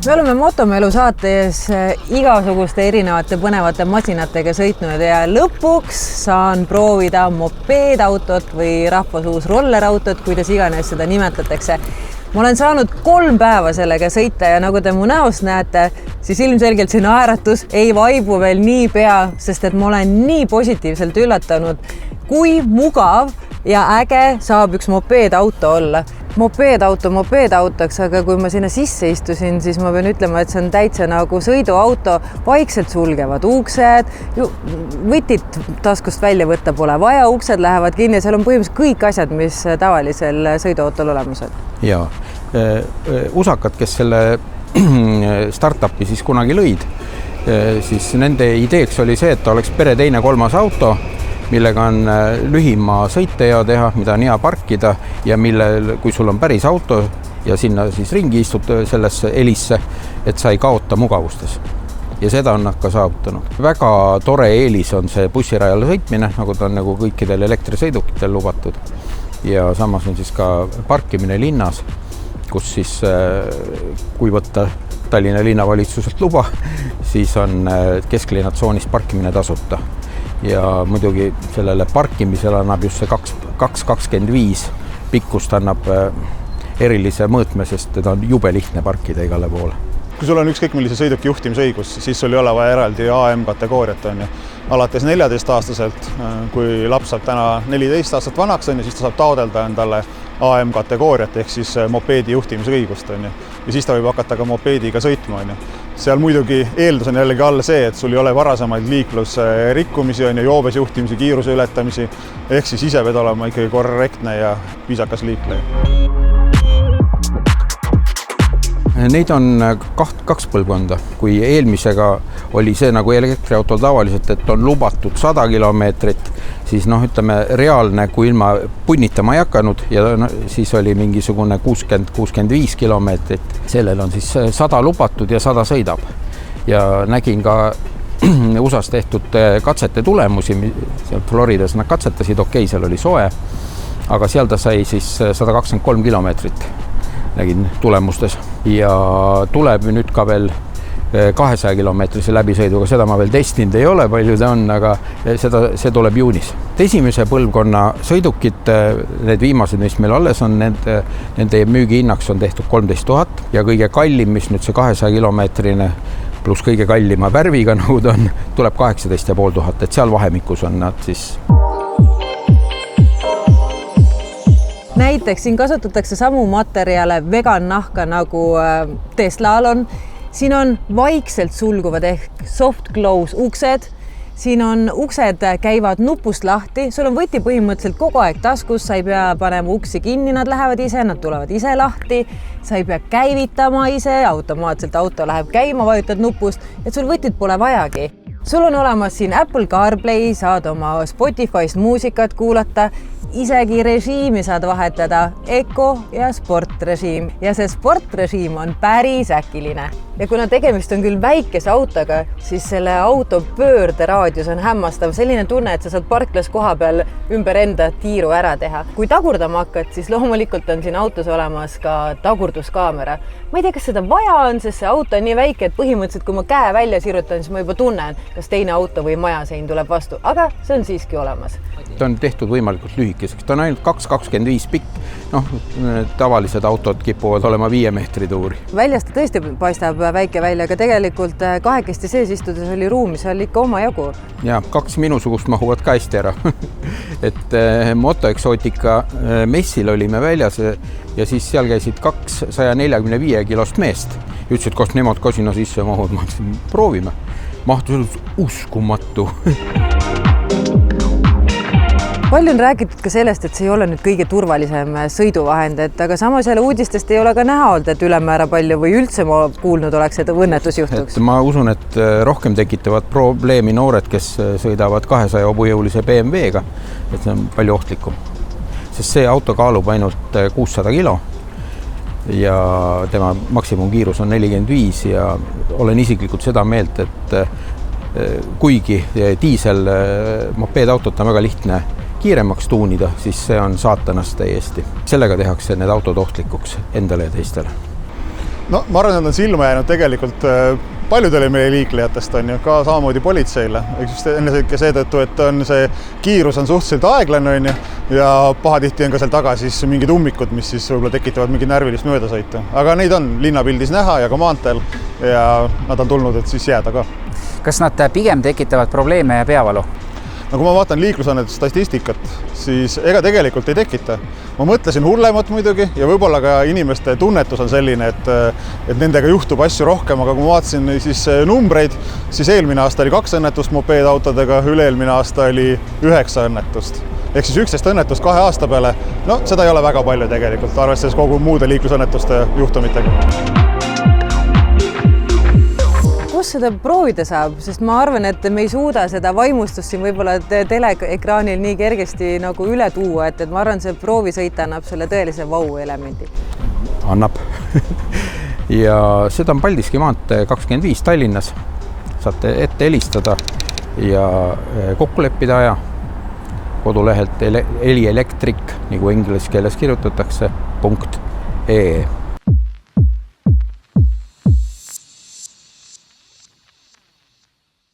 Me oleme Motomelu saates igasuguste erinevate põnevate masinatega sõitnud ja lõpuks saan proovida mopeedautot või rahvasuus rollerautot, kuidas iganes seda nimetatakse. Ma olen saanud 3 päeva sellega sõita ja nagu te mu näost näete, siis ilmselgelt see naeratus ei vaibu veel nii pea, sest et ma olen nii positiivselt üllatanud, kui mugav ja äge saab üks mopeedauto olla. Mopeedauto mopeedautoks, aga kui ma sinna sisse istusin, siis ma pean ütlema, et see on täitsa nagu sõiduauto, vaikselt sulgevad uksed, võtit taskust välja võtta pole vaja, uksed lähevad kinni, seal on põhimõtteliselt kõik asjad, mis tavalisel sõiduautol olemas on. Ja usakad, kes selle startupi siis kunagi lõid, siis nende ideeks oli see, et ta oleks pere teine 3. auto, millega on lühima sõitejao teha, mida on hea parkida ja mille, kui sul on päris auto ja sinna siis ringi istud sellesse elisse, et sa ei kaota mugavustes. Ja seda on nad ka saavutanud. Väga tore eelis on see bussirajal sõitmine, nagu ta on nagu kõikidel elektrisõidukitel lubatud. Ja samas on siis ka parkimine linnas, kus siis, kui võtta Tallinna linnavalitsuselt luba, siis on kesklinnatsoonis parkimine tasuta. Ja muidugi sellele parkimisele annab just see 2.25 pikkust annab erilise mõõtme, sest teda on jube lihtne parkida igale poole. Kui sul on ükskõik millise sõiduki juhtimisõigus, siis sul ei ole vaja eraldi AM-kategooriat. Alates 14-aastaselt, kui laps saab täna 14 aastat vanaks, siis ta saab taodelda endale AM-kategooriat ehk siis mopeedi juhtimisõigust. Ja siis ta võib hakata ka mopeediga sõitma. Seal muidugi eeldus on jällegi all see, et sul ei ole varasemaid liiklusrikkumisi, joobes juhtimisi, kiiruse ületamisi, ehk siis ise pead olema ikkagi korrektne ja viisakas liikleja. Neid on 2 põlvkonda. Kui eelmisega oli see nagu elektriautol tavaliselt, et on lubatud 100 kilomeetrit, siis ütleme reaalne, kui ilma punnitama ei hakanud ja siis oli mingisugune 60-65 kilomeetrit. Sellel on siis 100 lubatud ja 100 sõidab. Ja nägin ka USAs tehtud katsete tulemusi, Floridas nad katsetasid, okei, seal oli soe, aga seal ta sai siis 123 kilomeetrit. Nägin tulemustes ja tuleb nüüd ka veel 200 kilomeetrise läbisõiduga, seda ma veel testinud ei ole, palju ta on, aga see tuleb juunis. Esimese põlvkonna sõidukid, need viimased, mis meil alles on, nende müügihinnaks on tehtud 13 000 ja kõige kallim, mis nüüd see 200 kilomeetrine pluss kõige kallima värviga nagu ta on, tuleb 18 500, et seal vahemikus on nad siis. Näiteks siin kasutatakse samu materjale vegan nahka nagu Teslal on. Siin on vaikselt sulguvad ehk soft close uksed. Siin on uksed käivad nupust lahti. Sul on võti põhimõtteliselt kogu aeg taskus. Sa ei pea panema uksi kinni, nad lähevad ise, nad tulevad ise lahti. Sa ei pea käivitama ise, automaatselt auto läheb käima, vajutad nupust, et sul võtit pole vajagi. Sul on olemas siin Apple CarPlay, saad oma Spotify'st muusikat kuulata, isegi režiimi saad vahetada, Eco ja sportrežiim. Ja see sportrežiim on päris äkiline. Ja kuna tegemist on küll väikese autoga, siis selle auto pöörderaadius on hämmastav. Selline tunne, et sa saad parklas koha peal ümber enda tiiru ära teha. Kui tagurdama hakkad, siis loomulikult on siin autos olemas ka tagurduskaamera. Ma ei tea, kas seda vaja on, sest see auto on nii väike, et põhimõtteliselt kui ma käe välja sirutan, siis ma juba tunnen, kas teine auto või majasein tuleb vastu. Aga see on siiski olemas. Ta on tehtud võimalikult lühikeseks. Ta on ainult 2.25 pikk. Tavalised autod kipuvad olema 5 meetri tuuri. Väljast tõesti paistab väike välja, aga tegelikult kahekesti sees istudes oli ruumi, seal ikka oma jagu. Ja 2 minusugust mahuvad ka hästi ära. Et Motoexotica messil olime väljas ja siis seal käisid 2 145 kilost meest. Ütlesid, kas nemad ka sinna sisse mahud. Ma ütlesin, proovime. Mahtus uskumatu. Palju on räägitud ka sellest, et see ei ole nüüd kõige turvalisem sõiduvahend, aga samas jälle uudistest ei ole ka näha olnud, et ülemäära palju või üldse ma kuulnud oleks, et õnnetus juhtuks. Ma usun, et rohkem tekitavad probleemi noored, kes sõidavad 200 hobujõulise BMW-ga, et see on palju ohtlikum. Sest see auto kaalub ainult 600 kilo ja tema maksimumkiirus on 45 ja olen isiklikult seda meelt, et kuigi diisel mopeedautot on väga lihtne kiiremaks tuunida, siis see on saatanast täiesti. Sellega tehakse need autod ohtlikuks endale ja teistele. No ma arvan, et on silma jäänud tegelikult paljudele meie liiklejatest on ju, ka samamoodi politseile, just ennekõike seetõttu, et on see kiirus on suhteliselt aeglane on ju, ja pahatihti on ka seal taga siis mingid ummikud, mis siis võib-olla tekitavad mingit närvilist möödasõitu. Aga neid on linnapildis näha ja ka maanteel ja nad on tulnud, et siis jääda ka. Kas nad pigem tekitavad probleeme ja peavalu? No kui ma vaatan liiklusõnnetuse statistikat, siis ega tegelikult ei tekita. Ma mõtlesin hullemat muidugi ja võib-olla ka inimeste tunnetus on selline, et nendega juhtub asju rohkem, aga kui ma vaatasin siis numbreid, siis eelmine aasta oli 2 õnnetust mopeedautodega, üle-eelmine aasta oli 9 õnnetust. Ehk siis 11 õnnetust 2 aasta peale, no seda ei ole väga palju tegelikult, arvestades kogu muude liiklusõnnetuste juhtumitega. Kus seda proovida saab, sest ma arvan, et me ei suuda seda vaimustust siin võib-olla teleekraanil nii kergesti nagu üle tuua, et ma arvan, see proovisõit annab selle tõelise vau-elemendi. Annab. Ja seda on Paldiski maantee 25 Tallinnas. Saate ette helistada ja kokku leppida aja kodulehelt Elielektrik, nagu inglise keeles kirjutatakse, .ee.